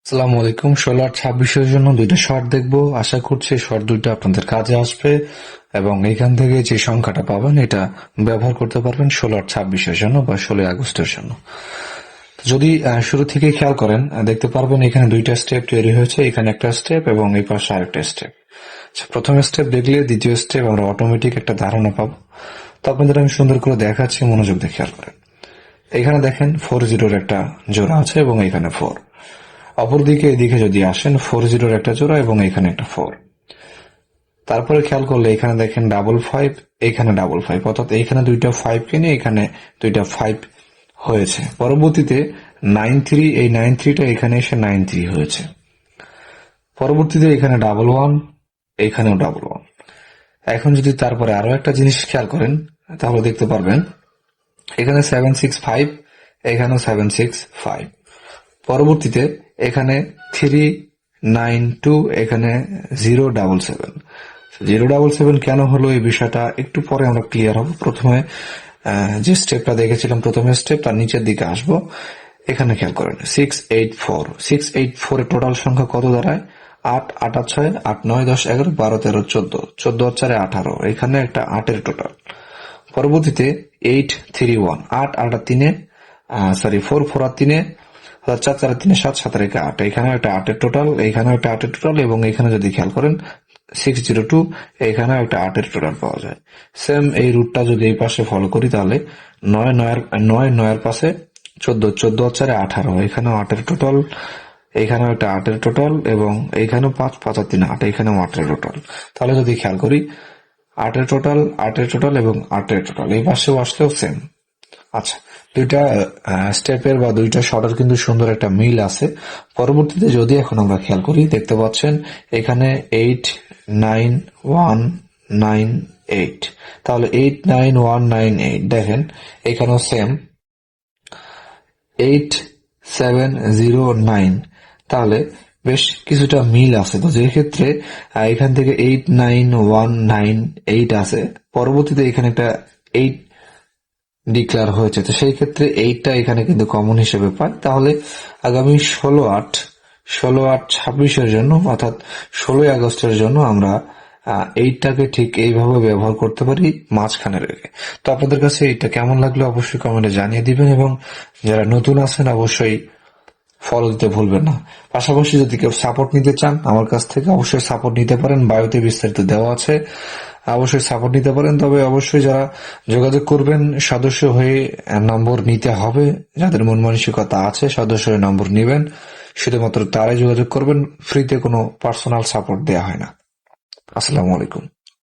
আসসালামু আলাইকুম। 16 আর 26-এর জন্য দুইটা শর্ট দেখবো। আশা করছি শর্ট দুইটা আপনাদের কাজে আসবে এবং এখান থেকে যে সংখ্যাটা পাবেন এটা ব্যবহার করতে পারবেন 16 আর 26-এর জন্য বা 16 আগস্টের জন্য। যদি শুরু থেকে খেয়াল করেন দেখতে পারবেন এখানে দুইটা স্টেপ তৈরি হয়েছে, এখানে একটা স্টেপ এবং এই পাশে আরেকটা স্টেপ। প্রথম স্টেপ দেখলে দ্বিতীয় স্টেপ আমরা অটোমেটিক একটা ধারণা পাবো। তো আপনাদের আমি সুন্দর করে দেখাচ্ছি, মনোযোগ দিয়ে খেয়াল করেন। এখানে দেখেন 40-এর একটা জোড়া আছে এবং এখানে 4। অপরদিকে এদিকে যদি আসেন 40-এর একটা জোড়া এবং এখানে একটা 4। তারপরে খেয়াল করলে এখানে দেখেন 55, এখানে 55, অর্থাৎ এখানে দুইটা 5 কে নিয়ে এখানে দুইটা 5 হয়েছে। পরবর্তীতে 93, এই 93টা এখানে এসে 93 হয়েছে। পরবর্তীতে এখানে 11, এখানেও 11। এখন যদি তারপরে আরো একটা জিনিস খেয়াল করেন তাহলে দেখতে পারবেন এখানে 765, এখানেও 765। পরবর্তীতে এখানে 392, এখানে 077। 077 কেন হলো এই বিষয়টা একটু পরে আমরা ক্লিয়ার হব। প্রথমে যে স্টেপটা দেখেছিলাম প্রথমে স্টেপ, তার নিচের দিকে আসব। এখানে খেয়াল করেন 684, 684 এর টোটাল সংখ্যা কত দাঁড়ায়? 8, 8 আর 6, 8, 9, 10, 11, 12, 13, 14, 14 আর 4, 18, এখানে একটা 8-এর টোটাল। পরবর্তীতে 831, 8, 8 আর 3, 4, 4 আর 3, 4, 4 আর 3, 7, 7 আর 8, এখানে একটা 8-এর টোটাল, এখানেও একটা 8-এর টোটাল এবং এখানে যদি খেয়াল করেন 602, এখানেও একটা 8-এর টোটাল পাওয়া যায়। সেম এই রুটটা যদি এই পাশে ফলো করি তাহলে 9, 9 পাশে 14, 14 আর 4, 18, এখানেও 8-এর টোটাল, এখানেও একটা 8-এর টোটাল এবং এখানেও 5, 5 আর 3, 8, এখানেও 8-এর টোটাল। তাহলে যদি খেয়াল করি 8-এর টোটাল, 8-এর টোটাল এবং 8-এর টোটাল এই পাশেও আসলেও সেম। আচ্ছা, দুইটা স্টেপের বা দুইটা শর্টের কিন্তু সুন্দর একটা মিল আছে। পরবর্তীতে যদি এখন আমরা খেয়াল করি দেখতে পাচ্ছেন এখানে 89198, তাহলে 89198 দেখেন এখানেও সেম 8709, তাহলে বেশ কিছুটা মিল আছে। তো যে ক্ষেত্রে এখান থেকে 89198 আছে, পরবর্তীতে এখানে একটা 8 ডিক্লেয়ার হয়েছে, তো সেই ক্ষেত্রে এইটা এখানে কিন্তু কমন হিসেবে পাই। তাহলে আগামী 16/8/26-এর জন্য অর্থাৎ 16 আগস্টের জন্য আমরা এইটাকে ঠিক এইভাবে ব্যবহার করতে পারি মাঝখানে রেখে। তো আপনাদের কাছে এটা কেমন লাগলো অবশ্যই কমেন্টে জানিয়ে দিবেন এবং যারা নতুন আছেন অবশ্যই ফলো দিতে ভুলবেন না। পাশাপাশি যদি কেউ সাপোর্ট নিতে চান আমার কাছ থেকে অবশ্যই সাপোর্ট নিতে পারেন, বায়োতে বিস্তারিত দেওয়া আছে, অবশ্যই সাপোর্ট নিতে পারেন। তবে অবশ্যই যারা যোগাযোগ করবেন সদস্য হয়ে নম্বর নিতে হবে, যাদের মন মানসিকতা আছে সদস্য হয়ে নম্বর নেবেন, শুধুমাত্র তারাই যোগাযোগ করবেন। ফ্রিতে কোনো পার্সোনাল সাপোর্ট দেওয়া হয় না। আসসালামু আলাইকুম।